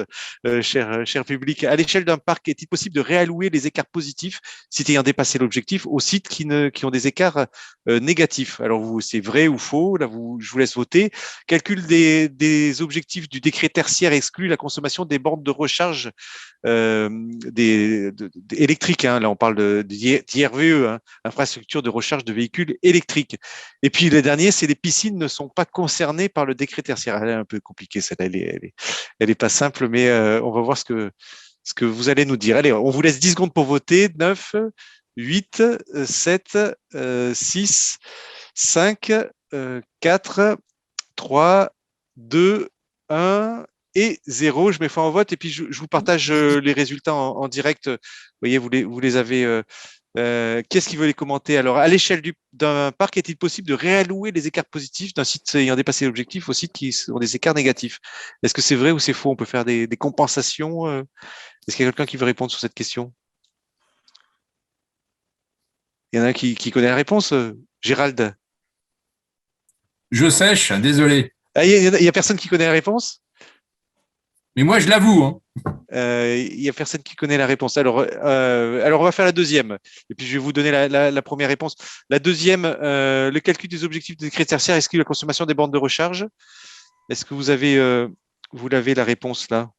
cher public. À l'échelle d'un parc, est-il possible de réallouer les écarts positifs, sites ayant dépassé l'objectif, aux sites qui ont des écarts négatifs? Alors, c'est vrai ou faux? Là, je vous laisse voter. Calcul des objectifs du décret tertiaire exclut la consommation des bornes de recharge électriques. Hein. Là, on parle d'IRVE, hein, infrastructure de recharge de véhicules électriques. Et puis, le dernier, c'est les piscines ne sont pas concernées par le décret tertiaire. Elle est un peu compliquée, celle-là. Elle est pas simple, mais on va voir ce que vous allez nous dire. Allez, on vous laisse 10 secondes pour voter. 9, 8, 7, 6, 5, 4, 3, 2, 1 et 0. Je mets fin au vote et puis je vous partage les résultats en direct. Vous voyez, vous les avez. Qu'est-ce qui veut les commenter? Alors, à l'échelle d'un parc, est-il possible de réallouer les écarts positifs d'un site ayant dépassé l'objectif aux sites qui ont des écarts négatifs? Est-ce que c'est vrai ou c'est faux? On peut faire des compensations. Est-ce qu'il y a quelqu'un qui veut répondre sur cette question? Il y en a un qui connaît la réponse? Gérald? Je sèche, désolé. Ah, il y a personne qui connaît la réponse? Mais moi, je l'avoue. Hein. Il y a personne qui connaît la réponse. Alors, on va faire la deuxième. Et puis, je vais vous donner la première réponse. La deuxième, le calcul des objectifs de décret tertiaire exclut la consommation des bornes de recharge. Est-ce que vous l'avez la réponse là?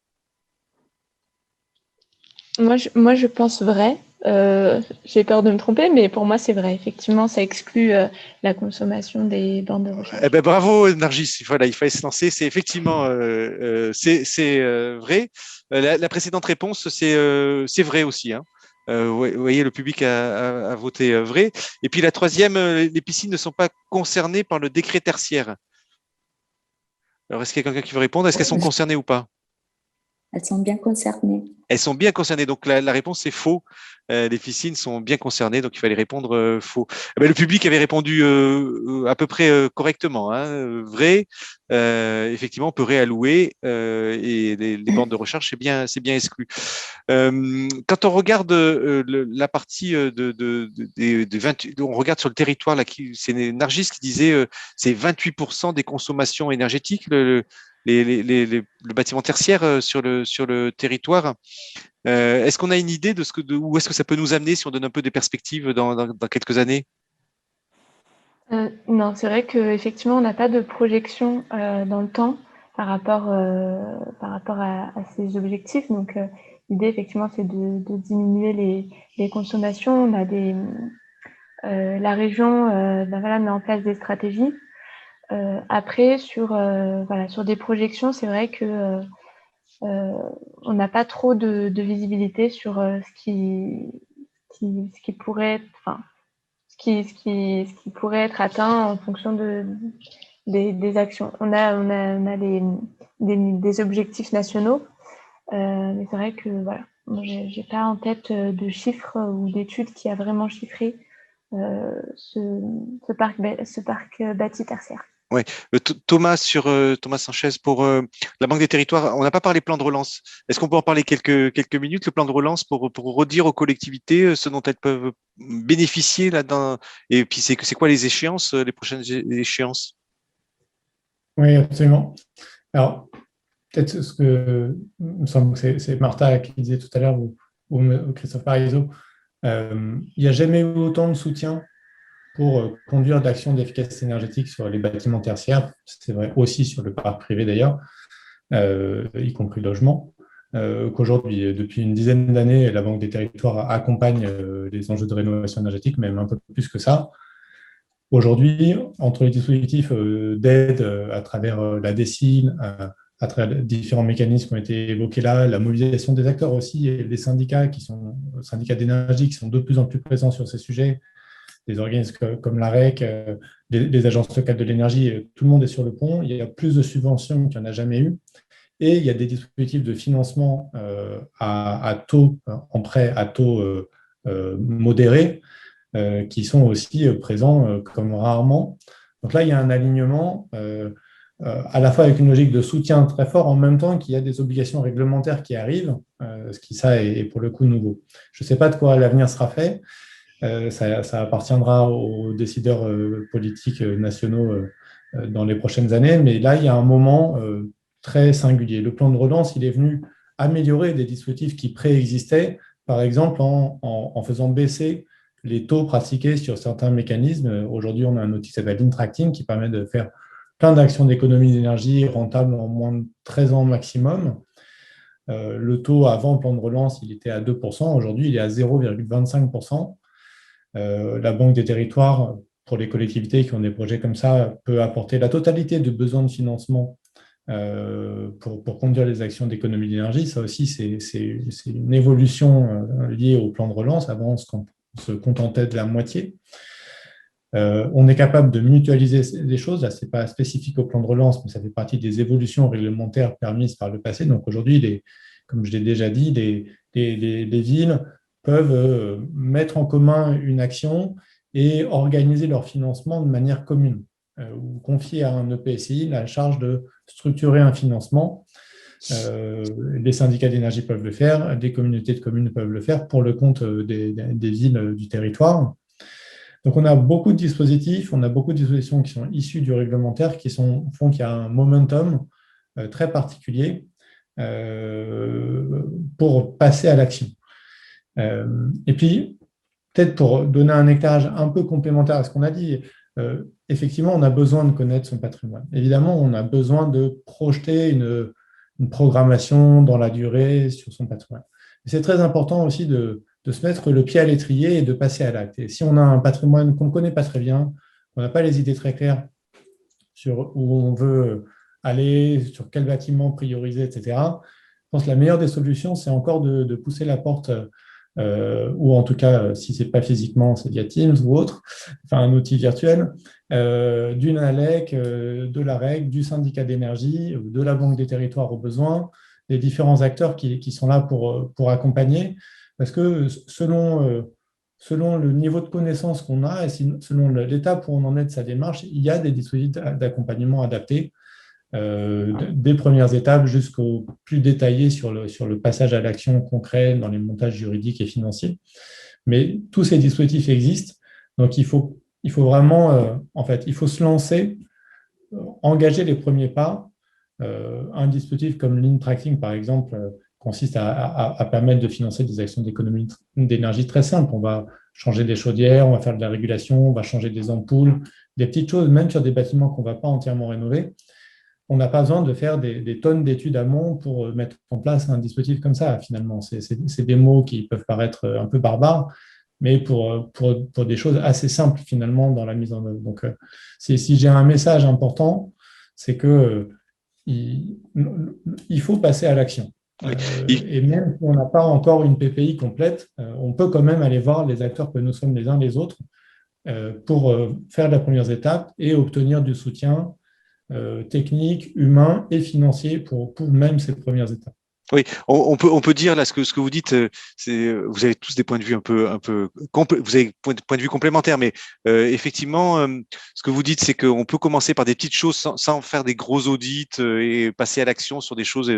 Moi, je pense vrai. J'ai peur de me tromper, mais pour moi, c'est vrai. Effectivement, ça exclut la consommation des bornes de recharge. Eh ben, bravo, Nargis. Voilà, il fallait se lancer. C'est effectivement c'est vrai. La précédente réponse, c'est vrai aussi. Hein. Vous voyez, le public a voté vrai. Et puis la troisième, les piscines ne sont pas concernées par le décret tertiaire. Alors, est-ce qu'il y a quelqu'un qui veut répondre? Est-ce qu'elles sont concernées ou pas? Elles sont bien concernées. Elles sont bien concernées. Donc, la réponse, c'est faux. Les piscines sont bien concernées, donc il fallait répondre faux. Eh ben, le public avait répondu à peu près correctement. Hein, vrai. Effectivement, on peut réallouer et les bornes de recharge, c'est bien exclu. Quand on regarde la partie de 28, on regarde sur le territoire, là, c'est Nargis qui disait c'est 28% des consommations énergétiques, le bâtiment tertiaire sur le territoire. Est-ce qu'on a une idée de où est-ce que ça peut nous amener si on donne un peu des perspectives dans quelques années? Non, c'est vrai qu'effectivement, on n'a pas de projection dans le temps par rapport à ces objectifs. Donc, l'idée, effectivement, c'est de diminuer les consommations. On a la région met en place des stratégies. Après, sur des projections, c'est vrai que on n'a pas trop de visibilité sur ce qui pourrait être, enfin, ce qui pourrait être atteint en fonction des actions. On a des objectifs nationaux, mais c'est vrai que voilà, moi, j'ai pas en tête de chiffres ou d'études qui a vraiment chiffré ce parc bâti tertiaire. Ouais. Thomas Sanchez pour la Banque des Territoires, on n'a pas parlé plan de relance. Est-ce qu'on peut en parler quelques minutes, le plan de relance pour redire aux collectivités ce dont elles peuvent bénéficier là-dedans? Et puis c'est quoi les échéances, les prochaines échéances? Oui, absolument. Alors, peut-être il me semble que c'est Martha qui disait tout à l'heure, ou Christophe Parizeau, il n'y a jamais eu autant de soutien pour conduire d'actions d'efficacité énergétique sur les bâtiments tertiaires, c'est vrai aussi sur le parc privé d'ailleurs, y compris le logement, qu'aujourd'hui, depuis une dizaine d'années, la Banque des Territoires accompagne les enjeux de rénovation énergétique, même un peu plus que ça. Aujourd'hui, entre les dispositifs d'aide à travers la DSIL, à travers différents mécanismes qui ont été évoqués là, la mobilisation des acteurs aussi, et les syndicats syndicats d'énergie qui sont de plus en plus présents sur ces sujets, des organismes comme l'AREC, les agences locales de l'énergie, tout le monde est sur le pont. Il y a plus de subventions qu'il n'y en a jamais eu. Et il y a des dispositifs de financement en prêt à taux modéré qui sont aussi présents comme rarement. Donc là, il y a un alignement à la fois avec une logique de soutien très fort, en même temps qu'il y a des obligations réglementaires qui arrivent, ce qui, ça, est pour le coup nouveau. Je ne sais pas de quoi l'avenir sera fait. Ça appartiendra aux décideurs politiques nationaux dans les prochaines années, mais là, il y a un moment très singulier. Le plan de relance, il est venu améliorer des dispositifs qui préexistaient, par exemple en faisant baisser les taux pratiqués sur certains mécanismes. Aujourd'hui, on a un outil qui s'appelle Intracting qui permet de faire plein d'actions d'économie d'énergie rentables en moins de 13 ans maximum. Le taux avant le plan de relance, il était à 2%. Aujourd'hui, il est à 0,25%. La Banque des territoires, pour les collectivités qui ont des projets comme ça, peut apporter la totalité de besoins de financement pour conduire les actions d'économie d'énergie. Ça aussi, c'est une évolution liée au plan de relance. Avant, on se contentait de la moitié. On est capable de mutualiser des choses. Là, ce n'est pas spécifique au plan de relance, mais ça fait partie des évolutions réglementaires permises par le passé. Donc aujourd'hui, comme je l'ai déjà dit, les villes peuvent mettre en commun une action et organiser leur financement de manière commune, ou confier à un EPCI la charge de structurer un financement. Les syndicats d'énergie peuvent le faire, des communautés de communes peuvent le faire pour le compte des villes du territoire. Donc, on a beaucoup de dispositifs, on a beaucoup de dispositions qui sont issues du réglementaire, font qu'il y a un momentum très particulier pour passer à l'action. Et puis, peut-être pour donner un éclairage un peu complémentaire à ce qu'on a dit, effectivement, on a besoin de connaître son patrimoine. Évidemment, on a besoin de projeter une programmation dans la durée sur son patrimoine. C'est très important aussi de se mettre le pied à l'étrier et de passer à l'acte. Et si on a un patrimoine qu'on ne connaît pas très bien, qu'on n'a pas les idées très claires sur où on veut aller, sur quel bâtiment prioriser, etc., je pense que la meilleure des solutions, c'est encore de pousser la porte, ou en tout cas, si ce n'est pas physiquement, c'est via Teams ou autre, enfin un outil virtuel, d'une ALEC, de la REC, du syndicat d'énergie, de la Banque des territoires au besoin, des différents acteurs qui sont là pour accompagner. Parce que selon le niveau de connaissance qu'on a et selon l'étape où on en est de sa démarche, il y a des dispositifs d'accompagnement adaptés, des premières étapes jusqu'au plus détaillé sur le passage à l'action concret dans les montages juridiques et financiers. Mais tous ces dispositifs existent, donc il faut vraiment, il faut se lancer, engager les premiers pas. Un dispositif comme l'Intracting, par exemple, consiste à permettre de financer des actions d'économie d'énergie très simples. On va changer des chaudières, on va faire de la régulation, on va changer des ampoules, des petites choses, même sur des bâtiments qu'on ne va pas entièrement rénover. On n'a pas besoin de faire des tonnes d'études amont pour mettre en place un dispositif comme ça, finalement. C'est des mots qui peuvent paraître un peu barbares, mais pour des choses assez simples, finalement, dans la mise en œuvre. Donc, si j'ai un message important, c'est que il faut passer à l'action. Oui. Et même si on n'a pas encore une PPI complète, on peut quand même aller voir les acteurs que nous sommes les uns les autres pour faire les premières étapes et obtenir du soutien technique, humain et financier pour même ces premières étapes. Oui, on peut dire là ce que vous dites, vous avez tous des points de vue vous avez points de vue complémentaires, mais effectivement, ce que vous dites, c'est qu'on peut commencer par des petites choses sans faire des gros audits et passer à l'action sur des choses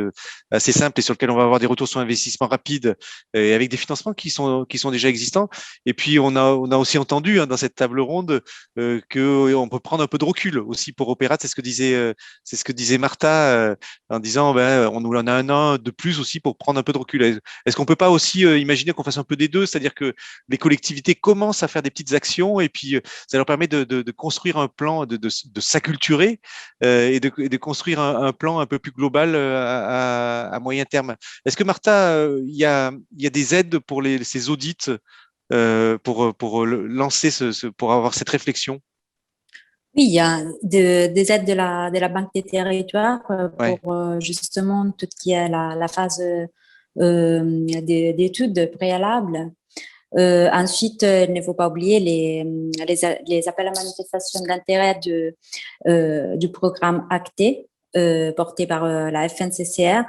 assez simples et sur lesquelles on va avoir des retours sur investissement rapides et avec des financements qui sont déjà existants. Et puis on a aussi entendu dans cette table ronde que on peut prendre un peu de recul aussi pour Opérat. C'est ce que disait Martha en disant on nous en a un an de plus aussi pour prendre un peu de recul. Est-ce qu'on peut pas aussi imaginer qu'on fasse un peu des deux, c'est-à-dire que les collectivités commencent à faire des petites actions et puis ça leur permet de construire un plan, de s'acculturer et de construire un plan un peu plus global à moyen terme. Est-ce que Martha, il y a des aides pour ces audits pour lancer pour avoir cette réflexion? Oui, il y a des aides de la Banque des territoires pour justement tout ce qui est la phase d'études préalables. Ensuite, il ne faut pas oublier les appels à manifestation d'intérêt du programme ACTE porté par la FNCCR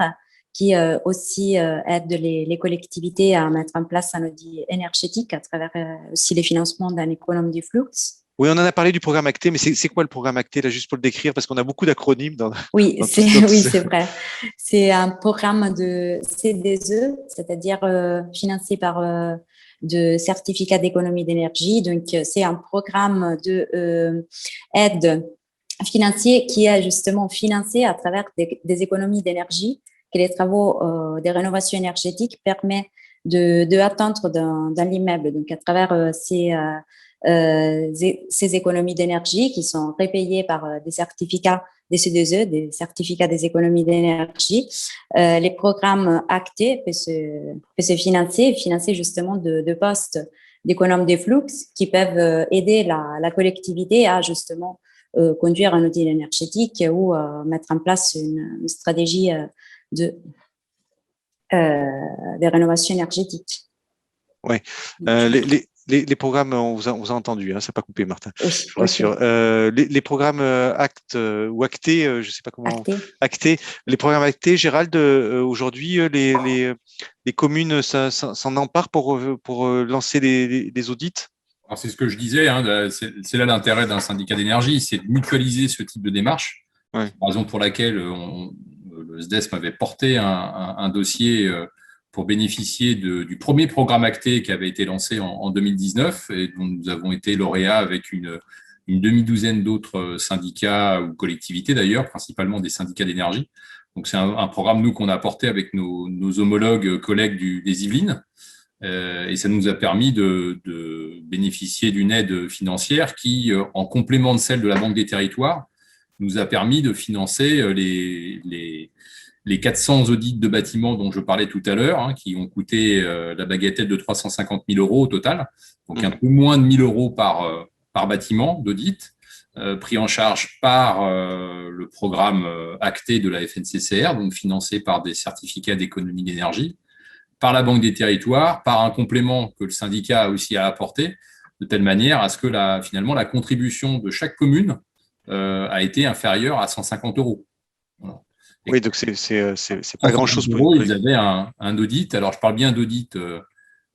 qui aussi aide les collectivités à mettre en place un audit énergétique à travers aussi les financements d'un économe du flux. Oui, on en a parlé du programme Acté, mais c'est quoi le programme Acté, là, juste pour le décrire, parce qu'on a beaucoup d'acronymes Oui, dans c'est vrai. C'est un programme de CDE, c'est-à-dire financé par de certificats d'économie d'énergie. Donc, c'est un programme de aide financier qui est justement financé à travers des économies d'énergie que les travaux des rénovations énergétiques permettent de atteindre dans l'immeuble. Donc, à travers ces économies d'énergie qui sont repayées par des certificats des CDE, des certificats des économies d'énergie. Les programmes actés peuvent se financer justement de postes d'économes des flux qui peuvent aider la collectivité à justement conduire un audit énergétique ou mettre en place une stratégie de rénovation énergétique. Oui. Les programmes, on vous a entendu, hein, ça n'a pas coupé, Martin. Oui, je vous rassure. Les programmes actes ou actés, je ne sais pas comment. Actés. Les programmes actés, Gérald, aujourd'hui, les communes s'en emparent pour lancer des audits. Alors, c'est ce que je disais, hein, c'est là l'intérêt d'un syndicat d'énergie, c'est de mutualiser ce type de démarche. Ouais. C'est la raison pour laquelle le SDESM avait porté un dossier pour bénéficier du premier programme acté qui avait été lancé en 2019 et dont nous avons été lauréats avec une demi-douzaine d'autres syndicats ou collectivités d'ailleurs, principalement des syndicats d'énergie. Donc c'est un programme, nous, qu'on a porté avec nos homologues collègues des Yvelines. Et ça nous a permis de bénéficier d'une aide financière qui, en complément de celle de la Banque des Territoires, nous a permis de financer les 400 audits de bâtiments dont je parlais tout à l'heure, hein, qui ont coûté la bagatelle de 350 000 € au total, donc un peu moins de 1 000 € par bâtiment d'audit, pris en charge par le programme acté de la FNCCR, donc financé par des certificats d'économie d'énergie, par la Banque des Territoires, par un complément que le syndicat a aussi à apporter, de telle manière à ce que finalement la contribution de chaque commune a été inférieure à 150 €. Voilà. Oui, donc c'est pas grand-chose pour Ils avaient un audit. Alors, je parle bien d'audit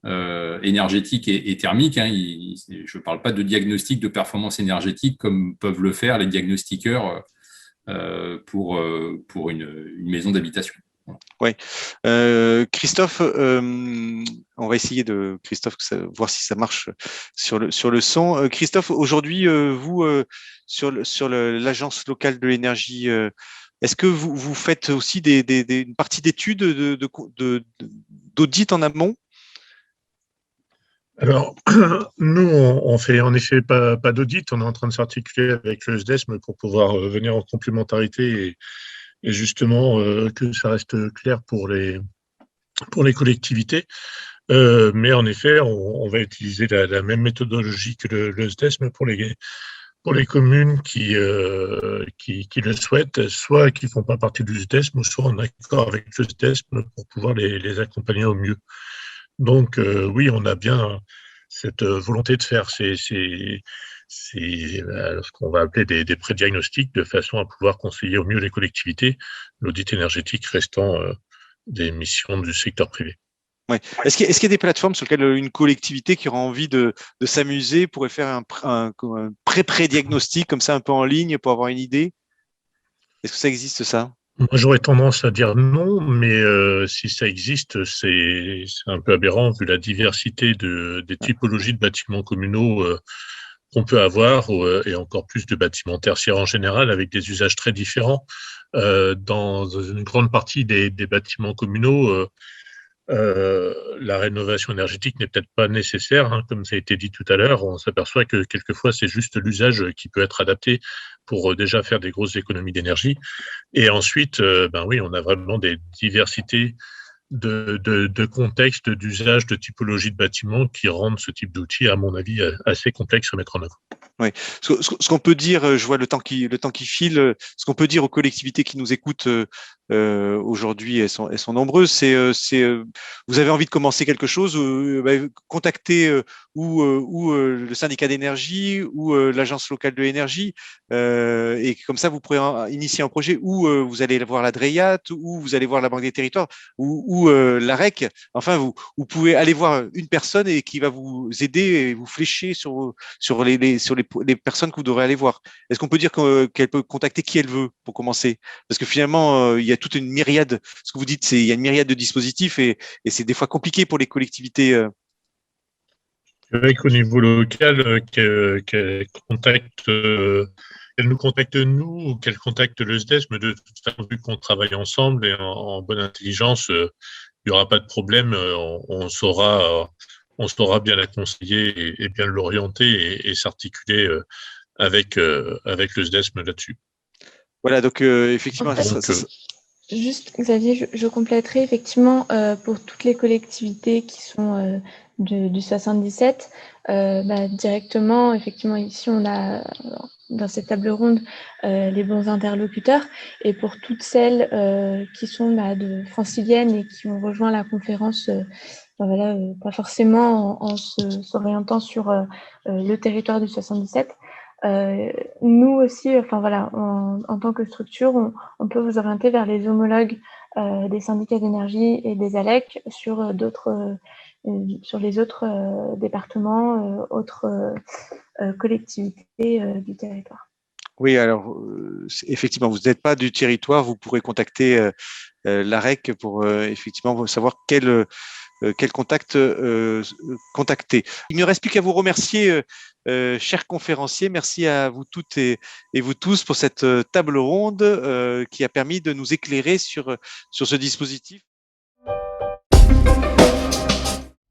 énergétique et thermique. Hein. Je ne parle pas de diagnostic de performance énergétique comme peuvent le faire les diagnostiqueurs pour une maison d'habitation. Oui. Christophe, on va essayer Christophe, voir si ça marche sur le son. Christophe, aujourd'hui, vous, sur l'agence locale de l'énergie, est-ce que vous faites aussi une partie d'études d'audit en amont? Alors, nous, on fait en effet pas d'audit. On est en train de s'articuler avec le SDESM pour pouvoir venir en complémentarité et justement que ça reste clair pour les collectivités. Mais en effet, on va utiliser la même méthodologie que le SDESM pour les communes qui le souhaitent, soit qui ne font pas partie du SDESM, soit en accord avec le SDESM pour pouvoir les accompagner au mieux. Donc, oui, on a bien cette volonté de faire ce qu'on va appeler des pré-diagnostics de façon à pouvoir conseiller au mieux les collectivités, l'audit énergétique restant des missions du secteur privé. Ouais. Est-ce qu'il y a des plateformes sur lesquelles une collectivité qui aura envie de s'amuser pourrait faire un pré-diagnostic comme ça un peu en ligne pour avoir une idée? Est-ce que ça existe, ça? Moi, j'aurais tendance à dire non, mais si ça existe, c'est un peu aberrant vu la diversité des typologies de bâtiments communaux qu'on peut avoir, et encore plus de bâtiments tertiaires en général, avec des usages très différents. Dans une grande partie des bâtiments communaux, la rénovation énergétique n'est peut-être pas nécessaire, hein, comme ça a été dit tout à l'heure. On s'aperçoit que quelquefois, c'est juste l'usage qui peut être adapté pour déjà faire des grosses économies d'énergie. Et ensuite, oui, on a vraiment des diversités de contextes, d'usage, de typologie de bâtiments qui rendent ce type d'outil, à mon avis, assez complexe à mettre en œuvre. Oui. Ce qu'on peut dire, je vois le temps qui file, ce qu'on peut dire aux collectivités qui nous écoutent aujourd'hui, elles sont nombreuses, c'est vous avez envie de commencer quelque chose, contactez ou le syndicat d'énergie ou l'agence locale de l'énergie. Et comme ça, vous pourrez initier un projet où vous allez voir la DREAT, où vous allez voir la Banque des Territoires, ou l'AREC. Enfin, vous pouvez aller voir une personne et qui va vous aider et vous flécher sur les personnes que vous devrez aller voir. Est-ce qu'on peut dire qu'elle peut contacter qui elle veut pour commencer? Parce que finalement, il y a toute une myriade. Ce que vous dites, il y a une myriade de dispositifs et c'est des fois compliqué pour les collectivités. C'est vrai qu'au niveau local, qu'elle nous contacte nous ou qu'elle contacte le SDES, mais de toute façon, vu qu'on travaille ensemble et en bonne intelligence, il n'y aura pas de problème. On saura bien la conseiller et bien l'orienter et s'articuler avec le SDES là-dessus. Voilà, donc effectivement, juste, Xavier, je compléterai effectivement pour toutes les collectivités qui sont du 77, directement, effectivement, ici, on a dans cette table ronde les bons interlocuteurs. Et pour toutes celles qui sont franciliennes et qui ont rejoint la conférence, pas forcément en s'orientant sur le territoire du 77, nous aussi, en tant que structure, on peut vous orienter vers les homologues des syndicats d'énergie et des ALEC sur les autres départements, autres collectivités du territoire. Oui, alors effectivement, vous n'êtes pas du territoire, vous pourrez contacter l'AREC pour effectivement savoir quel contact contacter. Il ne reste plus qu'à vous remercier, chers conférenciers. Merci à vous toutes et vous tous pour cette table ronde qui a permis de nous éclairer sur ce dispositif.